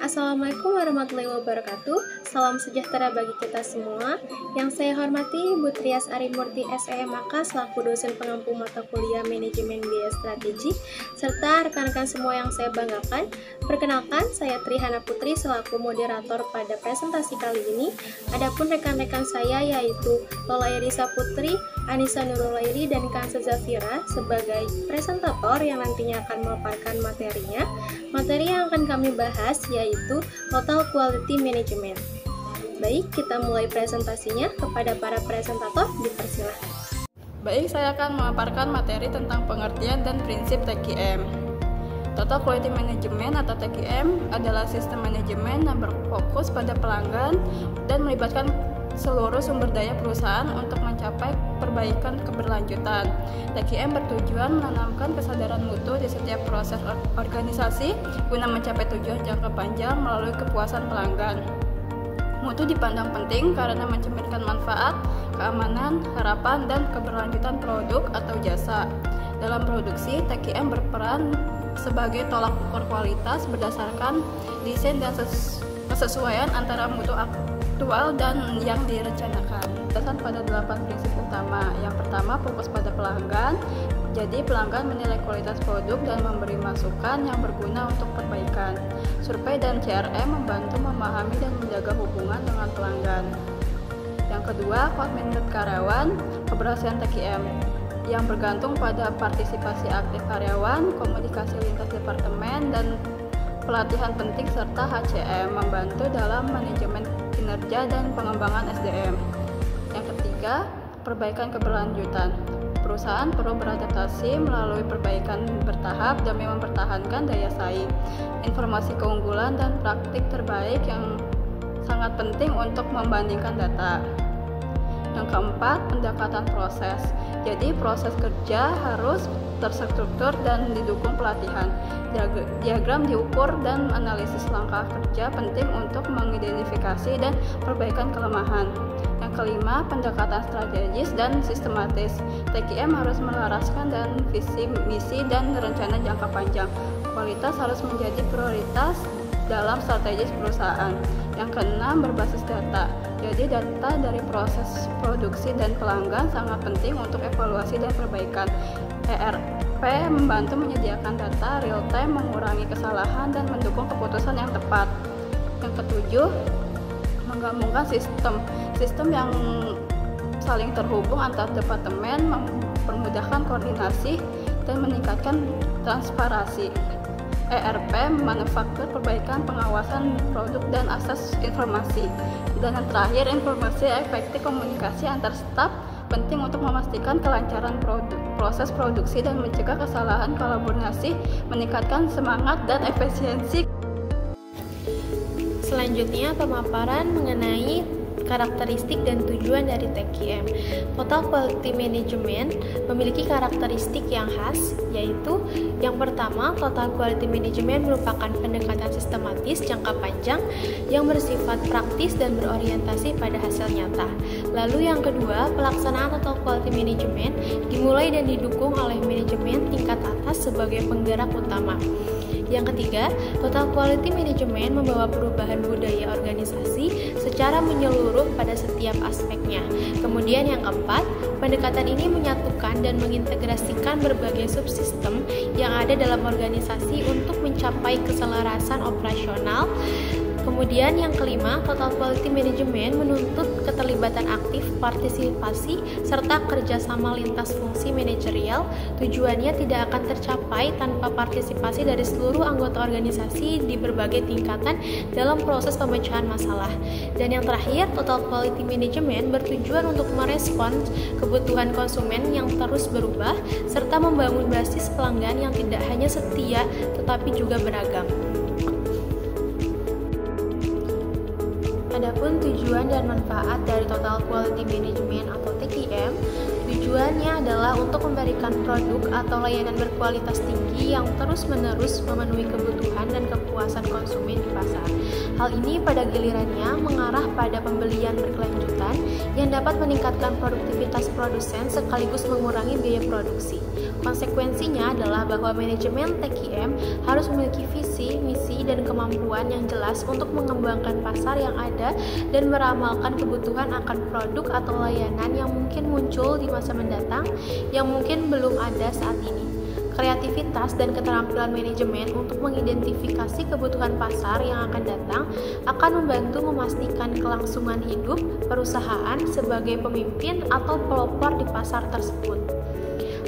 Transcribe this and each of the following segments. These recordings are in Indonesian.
Assalamualaikum warahmatullahi wabarakatuh. Salam sejahtera bagi kita semua. Yang saya hormati Ibu Trias Arimurti SEMAK selaku dosen pengampu mata kuliah Manajemen Biaya Strategik, serta rekan-rekan semua yang saya banggakan. Perkenalkan, saya Trihana Putri selaku moderator pada presentasi kali ini. Adapun rekan-rekan saya yaitu Lola Irisa Putri, Anissa Nurulairi, dan Kansa Zafira sebagai presentator yang nantinya akan memaparkan materinya. Materi yang akan kami bahas yaitu Total Quality Management. Baik, kita mulai presentasinya. Kepada para presentator, dipersilahkan. Baik, saya akan memaparkan materi tentang pengertian dan prinsip TQM. Total Quality Management atau TQM adalah sistem manajemen yang berfokus pada pelanggan dan melibatkan seluruh sumber daya perusahaan untuk mencapai perbaikan keberlanjutan. TQM bertujuan menanamkan kesadaran mutu di setiap proses organisasi guna mencapai tujuan jangka panjang melalui kepuasan pelanggan. Mutu dipandang penting karena mencerminkan manfaat, keamanan, harapan, dan keberlanjutan produk atau jasa. Dalam produksi, TQM berperan sebagai tolak ukur kualitas berdasarkan desain dan kesesuaian antara mutu aktual dan yang direncanakan. Berdasarkan pada 8 prinsip utama. Yang pertama, fokus pada pelanggan. Jadi pelanggan menilai kualitas produk dan memberi masukan yang berguna untuk perbaikan. Survei dan CRM membantu memahami dan menjaga hubungan dengan pelanggan. Yang kedua, komitmen karyawan, keberhasilan TQM yang bergantung pada partisipasi aktif karyawan, komunikasi lintas departemen, dan pelatihan penting serta HCM membantu dalam manajemen kinerja dan pengembangan SDM. Yang ketiga, perbaikan keberlanjutan. Perusahaan perlu beradaptasi melalui perbaikan bertahap demi mempertahankan daya saing, informasi keunggulan, dan praktik terbaik yang sangat penting untuk membandingkan data. Yang keempat, pendekatan proses. Jadi proses kerja harus terstruktur dan didukung pelatihan. Diagram diukur dan analisis langkah kerja penting untuk mengidentifikasi dan perbaikan kelemahan. Yang kelima, pendekatan strategis dan sistematis. TQM harus melaraskan dan visi, misi, dan rencana jangka panjang. Kualitas harus menjadi prioritas dalam strategis perusahaan. Yang keenam, berbasis data. Jadi data dari proses produksi dan pelanggan sangat penting untuk evaluasi dan perbaikan. ERP membantu menyediakan data real time, mengurangi kesalahan, dan mendukung keputusan yang tepat. Yang ketujuh, menggabungkan sistem yang saling terhubung antar departemen, mempermudahkan koordinasi, dan meningkatkan transparansi. ERP manufaktur perbaikan pengawasan produk dan akses informasi. Dan yang terakhir, informasi efektif komunikasi antar staf penting untuk memastikan kelancaran proses produksi dan mencegah kesalahan kolaborasi, meningkatkan semangat dan efisiensi. Selanjutnya, pemaparan mengenai karakteristik dan tujuan dari TQM. Total Quality Management memiliki karakteristik yang khas, yaitu yang pertama, Total Quality Management merupakan pendekatan sistematis jangka panjang yang bersifat praktis dan berorientasi pada hasil nyata. Lalu yang kedua, pelaksanaan Total Quality Management dimulai dan didukung oleh manajemen tingkat atas sebagai penggerak utama. Yang ketiga, Total Quality Management membawa perubahan budaya organisasi secara menyeluruh pada setiap aspeknya. Kemudian yang keempat, pendekatan ini menyatukan dan mengintegrasikan berbagai subsistem yang ada dalam organisasi untuk mencapai keselarasan operasional. Kemudian yang kelima, Total Quality Management menuntut keterlibatan aktif, partisipasi, serta kerjasama lintas fungsi manajerial. Tujuannya tidak akan tercapai tanpa partisipasi dari seluruh anggota organisasi di berbagai tingkatan dalam proses pemecahan masalah. Dan yang terakhir, Total Quality Management bertujuan untuk merespons kebutuhan konsumen yang terus berubah, serta membangun basis pelanggan yang tidak hanya setia tetapi juga beragam. Adapun tujuan dan manfaat dari Total Quality Management atau TQM, Tujuannya adalah untuk memberikan produk atau layanan berkualitas tinggi yang terus-menerus memenuhi kebutuhan dan kepuasan konsumen di pasar. Hal ini pada gilirannya mengarah pada pembelian berkelanjutan yang dapat meningkatkan produktivitas produsen sekaligus mengurangi biaya produksi. Konsekuensinya adalah bahwa manajemen TQM harus memiliki visi, misi, dan kemampuan yang jelas untuk mengembangkan pasar yang ada dan meramalkan kebutuhan akan produk atau layanan yang mungkin muncul di masa mendatang yang mungkin belum ada saat ini. Kreativitas dan keterampilan manajemen untuk mengidentifikasi kebutuhan pasar yang akan datang akan membantu memastikan kelangsungan hidup perusahaan sebagai pemimpin atau pelopor di pasar tersebut.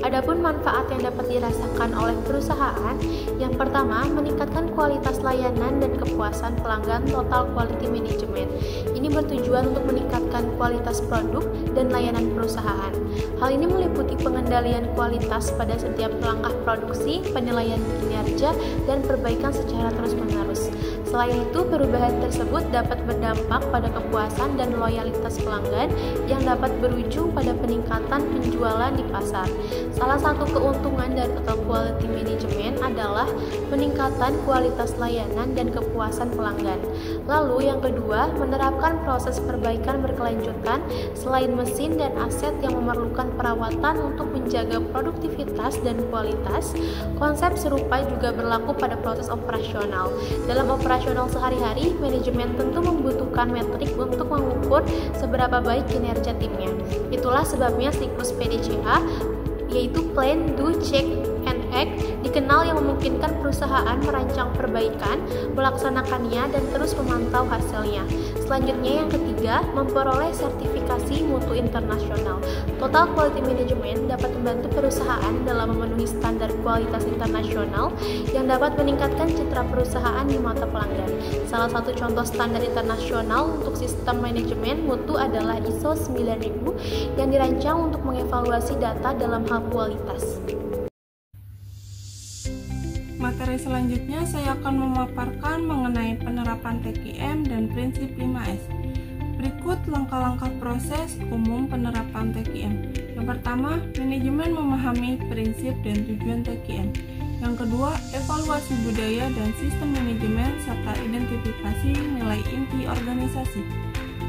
Adapun manfaat yang dapat dirasakan oleh perusahaan, yang pertama, meningkatkan kualitas layanan dan kepuasan pelanggan total quality management. Ini bertujuan untuk meningkatkan kualitas produk dan layanan perusahaan. Hal ini meliputi pengendalian kualitas pada setiap langkah produksi, penilaian kinerja, dan perbaikan secara terus-menerus. Selain itu, perubahan tersebut dapat berdampak pada kepuasan dan loyalitas pelanggan yang dapat berujung pada peningkatan penjualan di pasar. Salah satu keuntungan dari total quality management adalah peningkatan kualitas layanan dan kepuasan pelanggan. Lalu yang kedua, menerapkan proses perbaikan berkelanjutan selain mesin dan aset yang memerlukan perawatan untuk menjaga produktivitas dan kualitas. Konsep serupa juga berlaku pada proses operasional. Dalam operasional sehari-hari, manajemen tentu membutuhkan metrik untuk mengukur seberapa baik kinerja timnya. Itulah sebabnya siklus PDCA, yaitu Plan, Do, Check, and Act, dikenal yang memungkinkan perusahaan merancang perbaikan, melaksanakannya, dan terus memantau hasilnya. Selanjutnya yang ketiga, memperoleh sertifikasi mutu internasional. Total Quality Management dapat membantu perusahaan dalam memenuhi standar kualitas internasional yang dapat meningkatkan citra perusahaan di mata pelanggan. Salah satu contoh standar internasional untuk sistem manajemen mutu adalah ISO 9000 yang dirancang untuk mengevaluasi data dalam hal kualitas. Materi selanjutnya saya akan memaparkan mengenai penerapan TQM dan prinsip 5S. Berikut langkah-langkah proses umum penerapan TQM. Yang pertama, manajemen memahami prinsip dan tujuan TQM. Yang kedua, evaluasi budaya dan sistem manajemen serta identifikasi nilai inti organisasi.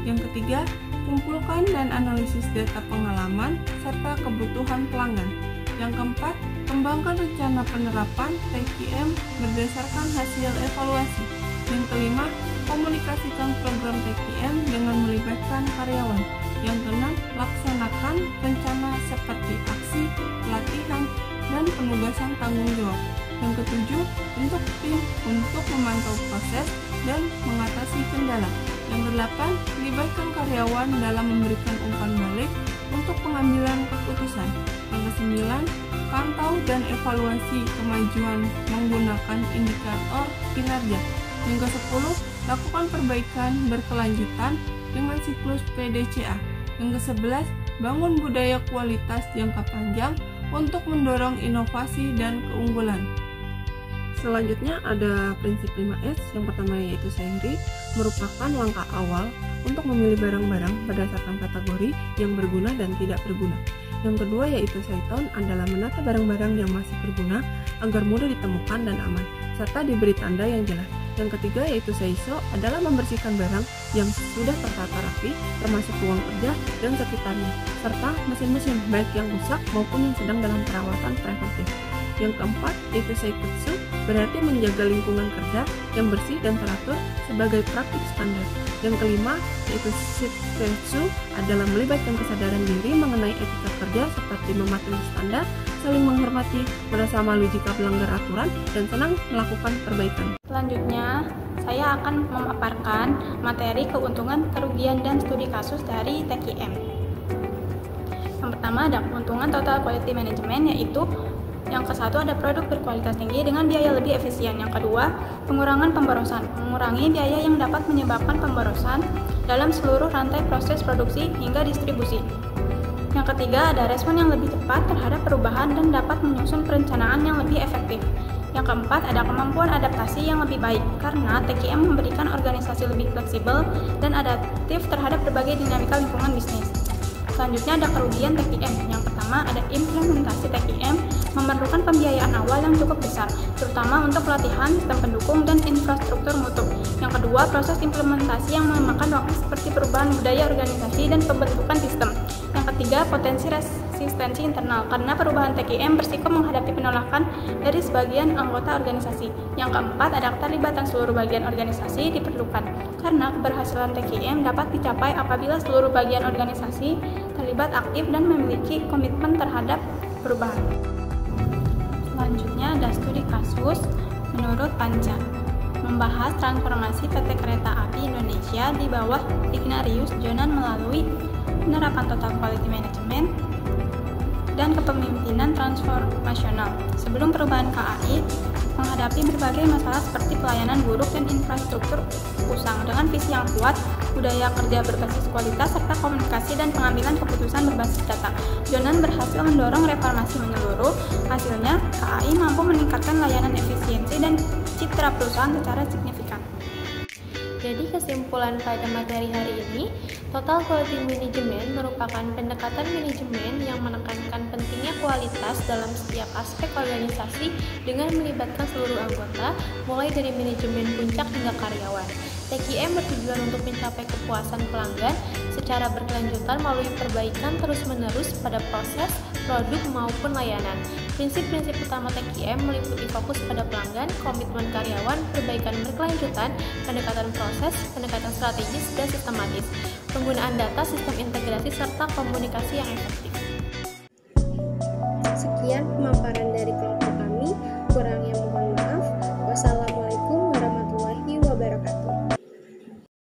Yang ketiga, kumpulkan dan analisis data pengalaman serta kebutuhan pelanggan. Yang keempat, kembangkan rencana penerapan TQM berdasarkan hasil evaluasi. Yang kelima, komunikasikan program TQM dengan melibatkan karyawan. Yang keenam, laksanakan rencana seperti aksi, pelatihan, dan penugasan tanggung jawab. Yang ketujuh, bentuk tim untuk memantau proses dan mengatasi kendala. Yang kedelapan, libatkan karyawan dalam memberikan umpan balik untuk pengambilan keputusan. Yang kesembilan, pantau dan evaluasi kemajuan menggunakan indikator kinerja. Yang ke-10, lakukan perbaikan berkelanjutan dengan siklus PDCA. Yang ke-11, bangun budaya kualitas jangka panjang untuk mendorong inovasi dan keunggulan. Selanjutnya ada prinsip 5S. Yang pertama yaitu sehari, merupakan langkah awal untuk memilih barang-barang berdasarkan kategori yang berguna dan tidak berguna. Yang kedua yaitu Seiton adalah menata barang-barang yang masih berguna agar mudah ditemukan dan aman, serta diberi tanda yang jelas. Yang ketiga yaitu Seiso adalah membersihkan barang yang sudah tertata rapi, termasuk ruang kerja dan sekitarnya, serta mesin-mesin baik yang rusak maupun yang sedang dalam perawatan preventif. Yang keempat yaitu Seiketsu, berarti menjaga lingkungan kerja yang bersih dan teratur sebagai praktik standar. Yang kelima yaitu Shiketsu adalah melibatkan kesadaran diri mengenai etika kerja seperti mematuhi standar, saling menghormati, merasa malu jika melanggar aturan, dan senang melakukan perbaikan. Selanjutnya, saya akan memaparkan materi keuntungan, kerugian, dan studi kasus dari TQM. Yang pertama ada keuntungan total quality management, yaitu yang ke-1 ada produk berkualitas tinggi dengan biaya lebih efisien. Yang kedua, pengurangan pemborosan, mengurangi biaya yang dapat menyebabkan pemborosan dalam seluruh rantai proses produksi hingga distribusi. Yang ketiga, ada respon yang lebih cepat terhadap perubahan dan dapat menyusun perencanaan yang lebih efektif. Yang keempat, ada kemampuan adaptasi yang lebih baik karena TQM memberikan organisasi lebih fleksibel dan adaptif terhadap berbagai dinamika lingkungan bisnis. Selanjutnya ada kerugian TQM. Yang pertama ada implementasi TQM memerlukan pembiayaan awal yang cukup besar, terutama untuk pelatihan, sistem pendukung, dan infrastruktur mutu. Yang kedua, proses implementasi yang memakan waktu seperti perubahan budaya organisasi dan pembentukan sistem. Yang ketiga, potensi resistensi internal karena perubahan TQM bersiko menghadapi penolakan dari sebagian anggota organisasi. Yang keempat, ada keterlibatan seluruh bagian organisasi diperlukan karena keberhasilan TQM dapat dicapai apabila seluruh bagian organisasi terlibat aktif dan memiliki komitmen terhadap perubahan. Selanjutnya ada studi kasus menurut Panca membahas transformasi PT Kereta Api Indonesia di bawah Ignatius Jonan melalui penerapan Total Quality Management dan kepemimpinan transformasional. Sebelum perubahan KAI menghadapi berbagai masalah seperti pelayanan buruk dan infrastruktur usang, dengan visi yang kuat, budaya kerja berbasis kualitas, serta komunikasi dan pengambilan keputusan berbasis data. Jonan berhasil mendorong reformasi menyeluruh. Hasilnya, KAI mampu meningkatkan layanan efisiensi dan citra perusahaan secara signifikan. Jadi kesimpulan pada materi hari ini, Total Quality Management merupakan pendekatan manajemen yang menekankan pentingnya kualitas dalam setiap aspek organisasi dengan melibatkan seluruh anggota, mulai dari manajemen puncak hingga karyawan. TQM bertujuan untuk mencapai kepuasan pelanggan secara berkelanjutan melalui perbaikan terus-menerus pada proses, produk maupun layanan. Prinsip-prinsip utama TQM meliputi fokus pada pelanggan, komitmen karyawan, perbaikan berkelanjutan, pendekatan proses, pendekatan strategis dan sistematis, penggunaan data, sistem integrasi, serta komunikasi yang efektif.